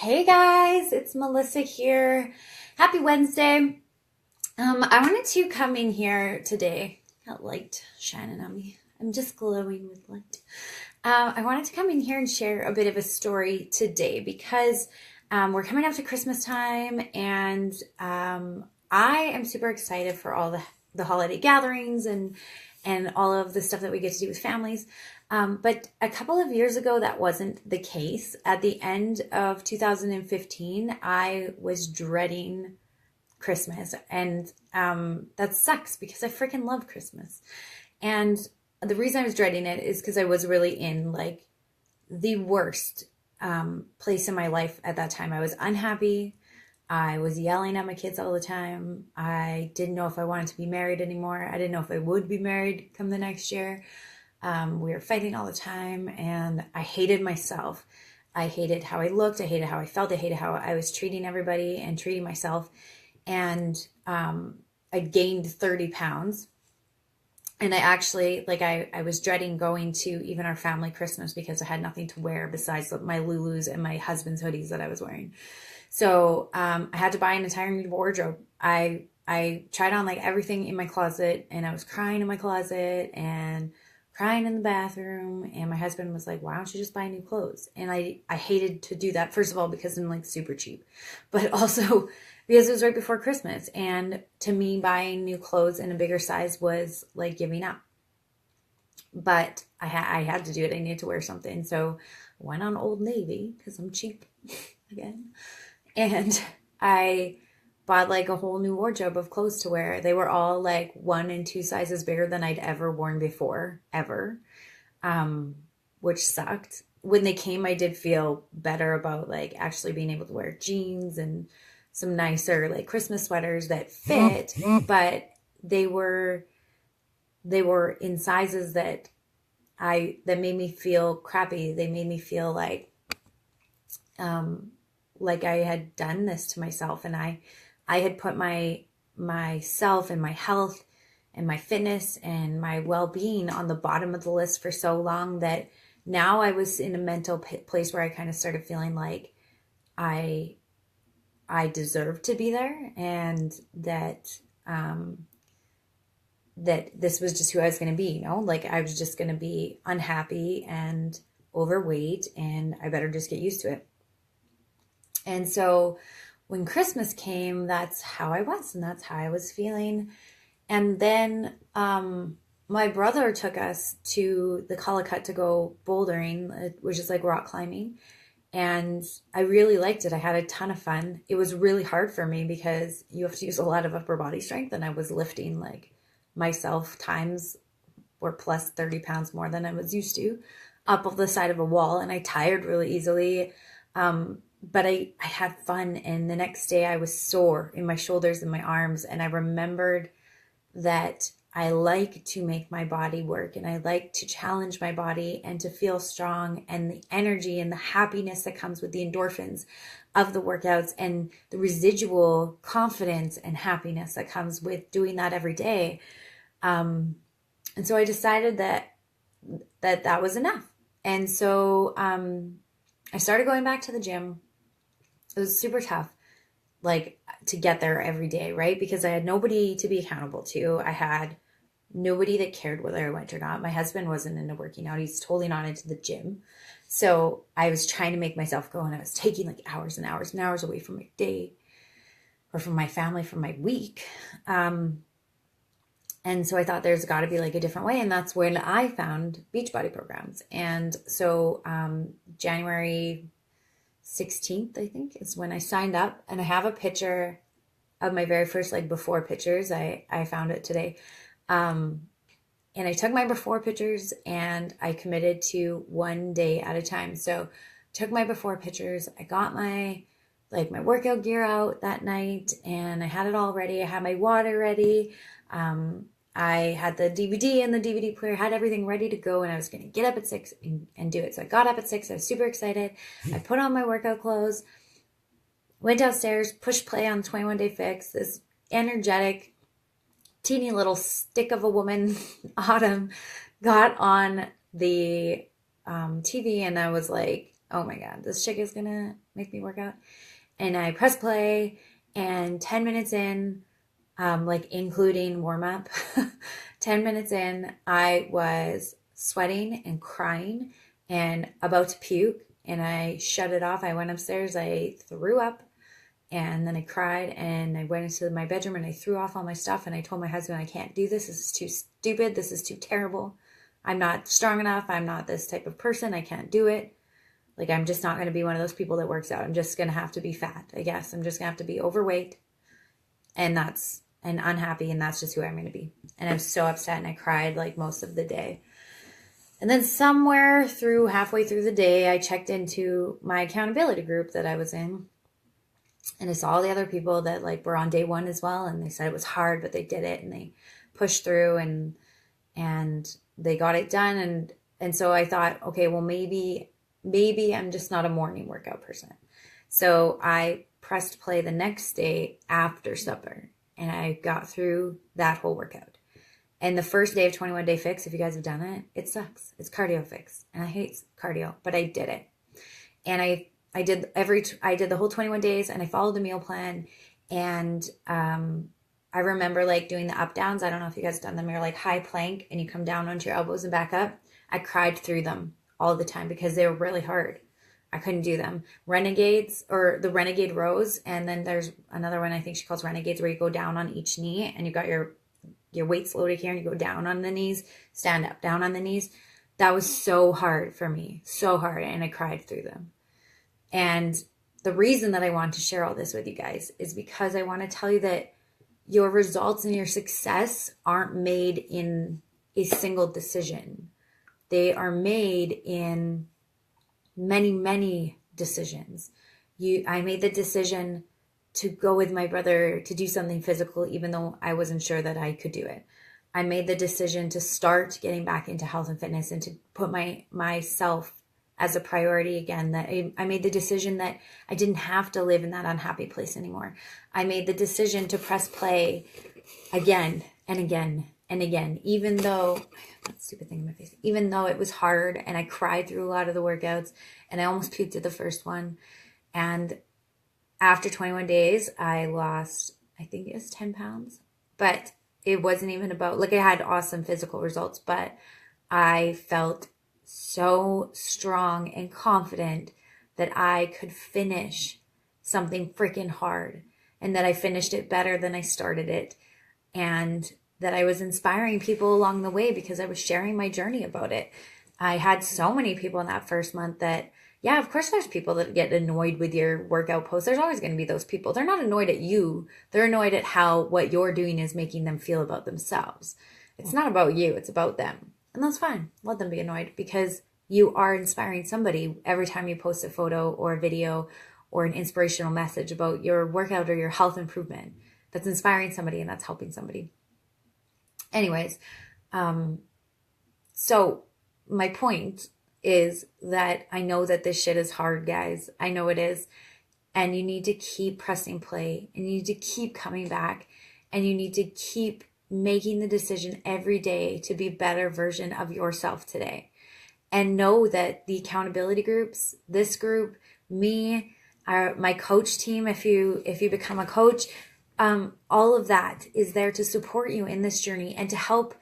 Hey guys, it's Melissa here. Happy Wednesday. I wanted to come in here today. Got light shining on me. I'm just glowing with light. I wanted to come in here and share a bit of a story today because we're coming up to Christmas time, and I am super excited for all the holiday gatherings and all of the stuff that we get to do with families. But a couple of years ago, that wasn't the case. At the end of 2015, I was dreading Christmas, and that sucks because I freaking love Christmas. And the reason I was dreading it is because I was really in like the worst place in my life at that time. I was unhappy. I was yelling at my kids all the time. I didn't know if I wanted to be married anymore. I didn't know if I would be married come the next year. We were fighting all the time, and I hated myself. I hated how I looked. I hated how I felt. I hated how I was treating everybody and treating myself. And I gained 30 pounds. And I actually, I was dreading going to even our family Christmas because I had nothing to wear besides my Lulus and my husband's hoodies that I was wearing. So I had to buy an entire new wardrobe. I tried on like everything in my closet, and I was crying in my closet and crying in the bathroom. And my husband was like, why don't you just buy new clothes? And I hated to do that, first of all, because I'm like super cheap, but also because it was right before Christmas. And to me, buying new clothes in a bigger size was like giving up. But I had to do it. I needed to wear something. So I went on Old Navy because I'm cheap again. And I bought like a whole new wardrobe of clothes to wear. They were all like 1 and 2 sizes bigger than I'd ever worn before, ever, which sucked. When they came, I did feel better about like actually being able to wear jeans and some nicer like Christmas sweaters that fit, but they were in sizes that made me feel crappy. They made me feel like I had done this to myself, and I had put myself and my health and my fitness and my well-being on the bottom of the list for so long that now I was in a mental place where I kind of started feeling like I deserved to be there, and that that this was just who I was going to be, like I was just going to be unhappy and overweight, and I better just get used to it. And so when Christmas came, that's how I was, and that's how I was feeling. And then my brother took us to the Calicut to go bouldering, which is like rock climbing. And I really liked it. I had a ton of fun. It was really hard for me because you have to use a lot of upper body strength, and I was lifting like myself times or plus 30 pounds more than I was used to up the side of a wall, and I tired really easily. But I had fun, and the next day I was sore in my shoulders and my arms, and I remembered that I like to make my body work, and I like to challenge my body and to feel strong, and the energy and the happiness that comes with the endorphins of the workouts and the residual confidence and happiness that comes with doing that every day. And so I decided that was enough. And so I started going back to the gym. It was super tough, like to get there every day, right? Because I had nobody to be accountable to. I had nobody that cared whether I went or not. My husband wasn't into working out. He's totally not into the gym. So I was trying to make myself go, and I was taking like hours and hours and hours away from my day or from my family, from my week. And so I thought there's got to be like a different way. And that's when I found Beachbody programs. And so January 16th, I think, is when I signed up, and I have a picture of my very first like before pictures. I found it today. And I took my before pictures, and I committed to 1 day at a time. So took my before pictures. I got my workout gear out that night, and I had it all ready. I had my water ready. I had the DVD and the DVD player, had everything ready to go, and I was going to get up at 6 and do it. So I got up at 6. I was super excited. I put on my workout clothes, went downstairs, pushed play on 21 Day Fix, this energetic, teeny little stick of a woman, Autumn, got on the TV, and I was like, oh my God, this chick is gonna make me work out. And I press play, and 10 minutes in, like including warm up, 10 minutes in, I was sweating and crying and about to puke, and I shut it off. I went upstairs, I threw up, and then I cried, and I went into my bedroom and I threw off all my stuff, and I told my husband, I can't do this. This is too stupid. This is too terrible. I'm not strong enough. I'm not this type of person. I can't do it. Like, I'm just not going to be one of those people that works out. I'm just going to have to be fat, I guess. I'm just going to have to be overweight and unhappy, and that's just who I'm going to be. And I was so upset, and I cried like most of the day. And then halfway through the day, I checked into my accountability group that I was in. And I saw all the other people that like were on day one as well. And they said it was hard, but they did it and they pushed through and they got it done. And so I thought, okay, well, maybe I'm just not a morning workout person. So I pressed play the next day after supper, and I got through that whole workout. And the first day of 21 Day Fix, if you guys have done it, it sucks. It's cardio fix. And I hate cardio, but I did it. And I did the whole 21 days, and I followed the meal plan. And I remember like doing the up downs. I don't know if you guys have done them. You're like high plank and you come down onto your elbows and back up. I cried through them all the time because they were really hard. I couldn't do them. Renegades, or the Renegade rows. And then there's another one I think she calls Renegades, where you go down on each knee and you got your weights loaded here and you go down on the knees, stand up, down on the knees. That was so hard for me, so hard. And I cried through them. And the reason that I want to share all this with you guys is because I want to tell you that your results and your success aren't made in a single decision. They are made in many, many decisions. I made the decision to go with my brother to do something physical, even though I wasn't sure that I could do it. I made the decision to start getting back into health and fitness and to put myself as a priority again. That I made the decision that I didn't have to live in that unhappy place anymore. I made the decision to press play again and again and again, even though that stupid thing in my face, even though it was hard and I cried through a lot of the workouts and I almost puked at the first one. And after 21 days, I lost, I think it was 10 pounds, but it wasn't even about, like, I had awesome physical results, but I felt so strong and confident that I could finish something freaking hard, and that I finished it better than I started it, and that I was inspiring people along the way because I was sharing my journey about it. I had so many people in that first month that, yeah, of course there's people that get annoyed with your workout posts. There's always going to be those people. They're not annoyed at you. They're annoyed at how what you're doing is making them feel about themselves. It's not about you. It's about them. And that's fine. Let them be annoyed, because you are inspiring somebody every time you post a photo or a video or an inspirational message about your workout or your health improvement. That's inspiring somebody, and that's helping somebody. Anyways, so my point is that I know that this shit is hard, guys. I know it is. And you need to keep pressing play, and you need to keep coming back, and you need to keep making the decision every day to be a better version of yourself today. And know that the accountability groups, this group, me, my coach team, if you become a coach, all of that is there to support you in this journey and to help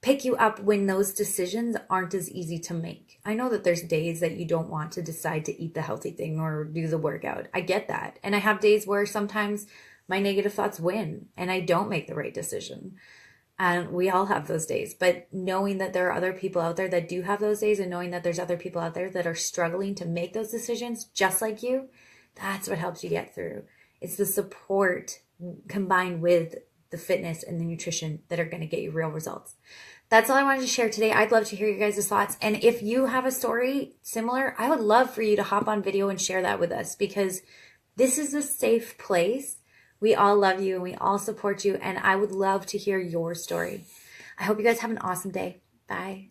pick you up when those decisions aren't as easy to make. I know that there's days that you don't want to decide to eat the healthy thing or do the workout. I get that. And I have days where sometimes my negative thoughts win and I don't make the right decision. And we all have those days. But knowing that there are other people out there that do have those days, and knowing that there's other people out there that are struggling to make those decisions just like you, that's what helps you get through. It's the support combined with the fitness and the nutrition that are going to get you real results. That's all I wanted to share today. I'd love to hear your guys' thoughts. And if you have a story similar, I would love for you to hop on video and share that with us, because this is a safe place. We all love you and we all support you. And I would love to hear your story. I hope you guys have an awesome day. Bye.